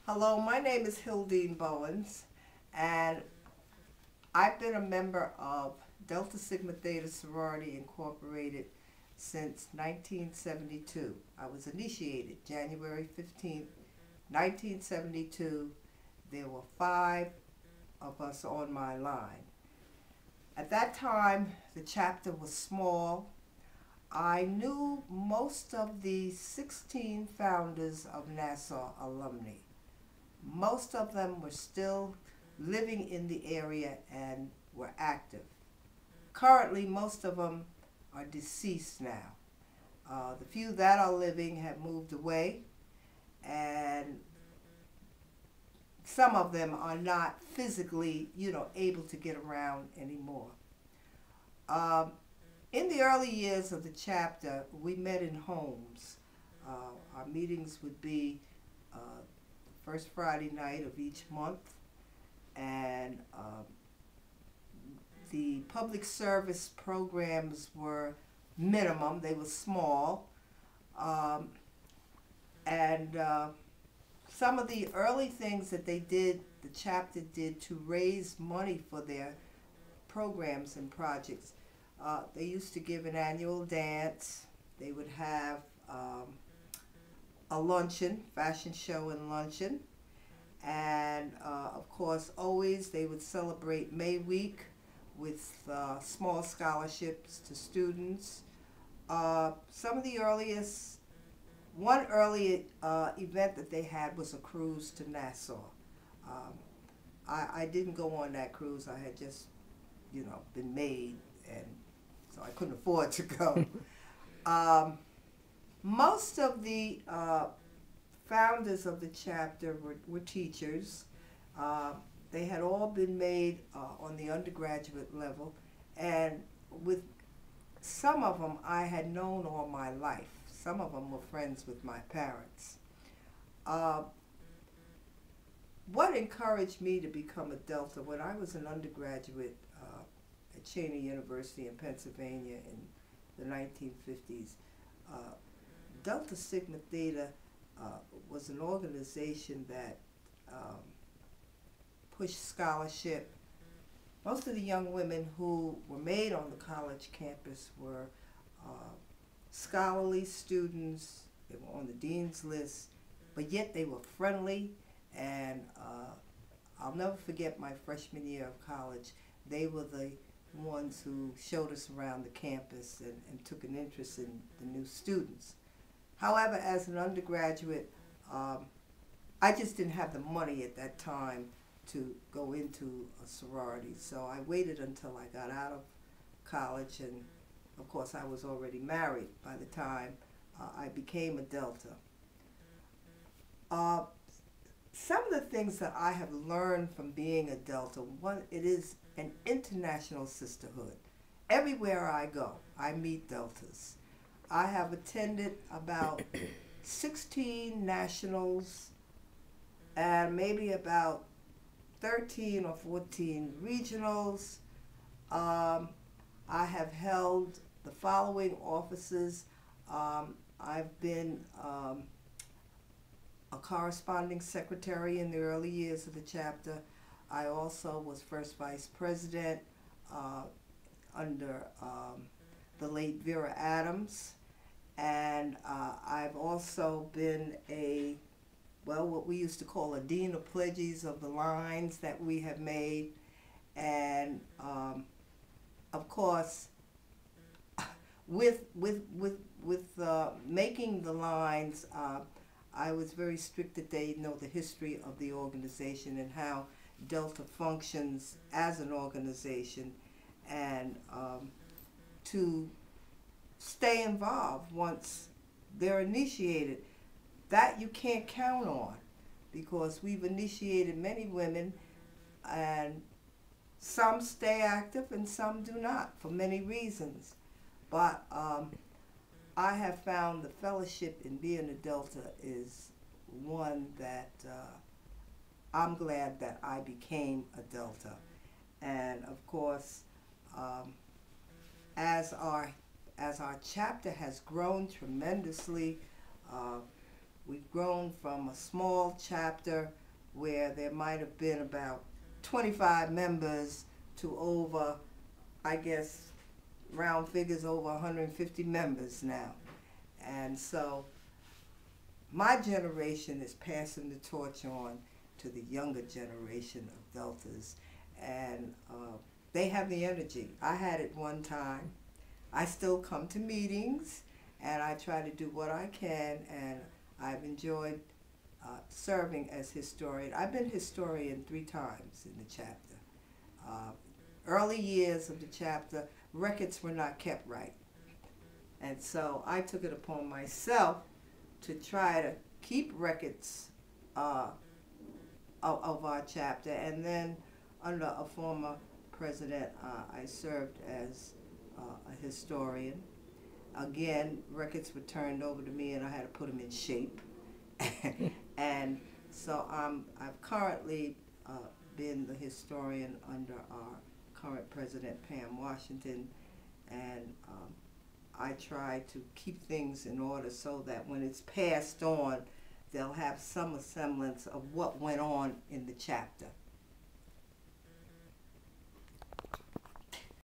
Hello, my name is Hildine Bowens, and I've been a member of Delta Sigma Theta Sorority Incorporated since 1972. I was initiated January 15th, 1972. There were 5 of us on my line. At that time, the chapter was small. I knew most of the 16 founders of Nassau alumni. Most of them were still living in the area and were active. Currently, most of them are deceased now. The few that are living have moved away, and some of them are not physically, able to get around anymore. In the early years of the chapter, we met in homes. Our meetings would be first Friday night of each month, and the public service programs were minimum. They were small, and some of the early things that they did, the chapter did to raise money for their programs and projects. They used to give an annual dance. They would have a luncheon, fashion show and luncheon. And of course, always they would celebrate May Week with small scholarships to students. Some of the earliest, one early event that they had was a cruise to Nassau. I didn't go on that cruise. I had just, been made, and so I couldn't afford to go. Most of the founders of the chapter were teachers. They had all been made on the undergraduate level, and with some of them I had known all my life. Some of them were friends with my parents. What encouraged me to become a Delta, when I was an undergraduate at Cheney University in Pennsylvania in the 1950s, Delta Sigma Theta was an organization that pushed scholarship. Most of the young women who were made on the college campus were scholarly students. They were on the dean's list, but yet they were friendly, and I'll never forget my freshman year of college. They were the ones who showed us around the campus and took an interest in the new students. However, as an undergraduate, I just didn't have the money at that time to go into a sorority. So I waited until I got out of college, and of course I was already married by the time I became a Delta. Some of the things that I have learned from being a Delta, one, it is an international sisterhood. Everywhere I go, I meet Deltas. I have attended about 16 nationals and maybe about 13 or 14 regionals. I have held the following offices. I've been a corresponding secretary in the early years of the chapter. I also was first vice president under the late Vera Adams. And I've also been what we used to call a dean of pledges of the lines that we have made. And of course, with making the lines, I was very strict that they know the history of the organization and how Delta functions as an organization, and to stay involved once they're initiated. That you can't count on, because we've initiated many women, and some stay active and some do not for many reasons. But I have found the fellowship in being a Delta is one that I'm glad that I became a Delta. And of course, as our chapter has grown tremendously, We've grown from a small chapter where there might have been about 25 members to over, I guess, round figures, over 150 members now. And so my generation is passing the torch on to the younger generation of Deltas, and they have the energy. I had it one time. I still come to meetings, and I try to do what I can, and I've enjoyed serving as historian. I've been historian 3 times in the chapter. Early years of the chapter, records were not kept right. And so I took it upon myself to try to keep records of our chapter. And then under a former president, I served as a historian. Again, records were turned over to me and I had to put them in shape. And so I've currently been the historian under our current president, Pam Washington, and I try to keep things in order so that when it's passed on, they'll have some semblance of what went on in the chapter.